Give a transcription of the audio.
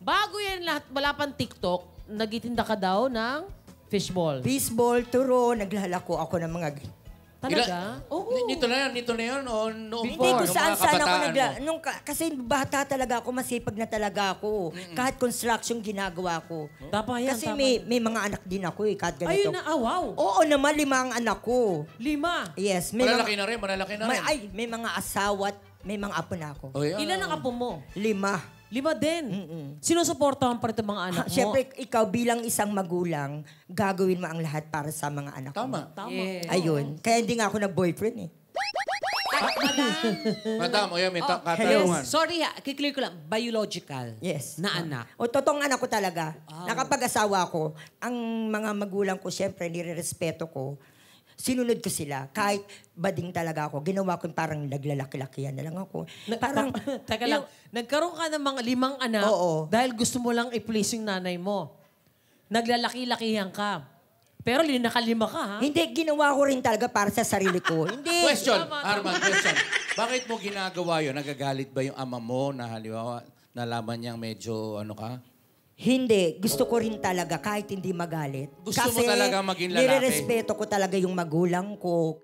Bago yan lahat, wala pang TikTok, nagtitinda ka daw ng fishball. Baseball, turo, naglalako ako ng mga... Talaga? Oo. Nito na yun, o noong Hindi ko nung saan mga ako kabataan mo? kasi bata talaga ako, masipag na talaga ako. Kahit construction ginagawa ko. Tama yan, Kasi tama may mga anak din ako eh, kahit ganito. Ayun na, wow. Oo naman, 5 ang anak ko. 5. Yes. Malalaki na rin. May mga asawa at may mga apo na ako. Oh, yeah. Ilan ang apo mo? 5. 5 din. Sinusuportahan pa rin itong mga anak mo. Siyempre, ikaw bilang isang magulang, gagawin mo ang lahat para sa mga anak mo. Tama. Yes. Ayun. Kaya hindi nga ako nag-boyfriend eh. Madam, may Yes. katanungan. Sorry ha, kiklear ko lang. Biological Yes. na anak. O totoong anak ko talaga. Nakapag-asawa ko, ang mga magulang ko, siyempre, nirerespeto ko. Sinunod ko sila. Kahit bading talaga ako, ginawa ko parang naglalaki-lakihan na lang ako. Parang, Teka lang, nagkaroon ka ng mga 5 anak Oo. dahil gusto mo lang i-please yung nanay mo. Naglalaki-lakihan ka. Pero nakalima ka, ha? hindi, ginawa ko rin talaga para sa sarili ko. Hindi. Question, Arman, question. Bakit mo ginagawa yun? Nagagalit ba yung ama mo na halimbawa nalaman niyang medyo ka? Hindi. Gusto ko rin talaga kahit hindi magalit. Gusto mo talaga maging lalaki? Nirerespeto ko talaga yung magulang ko.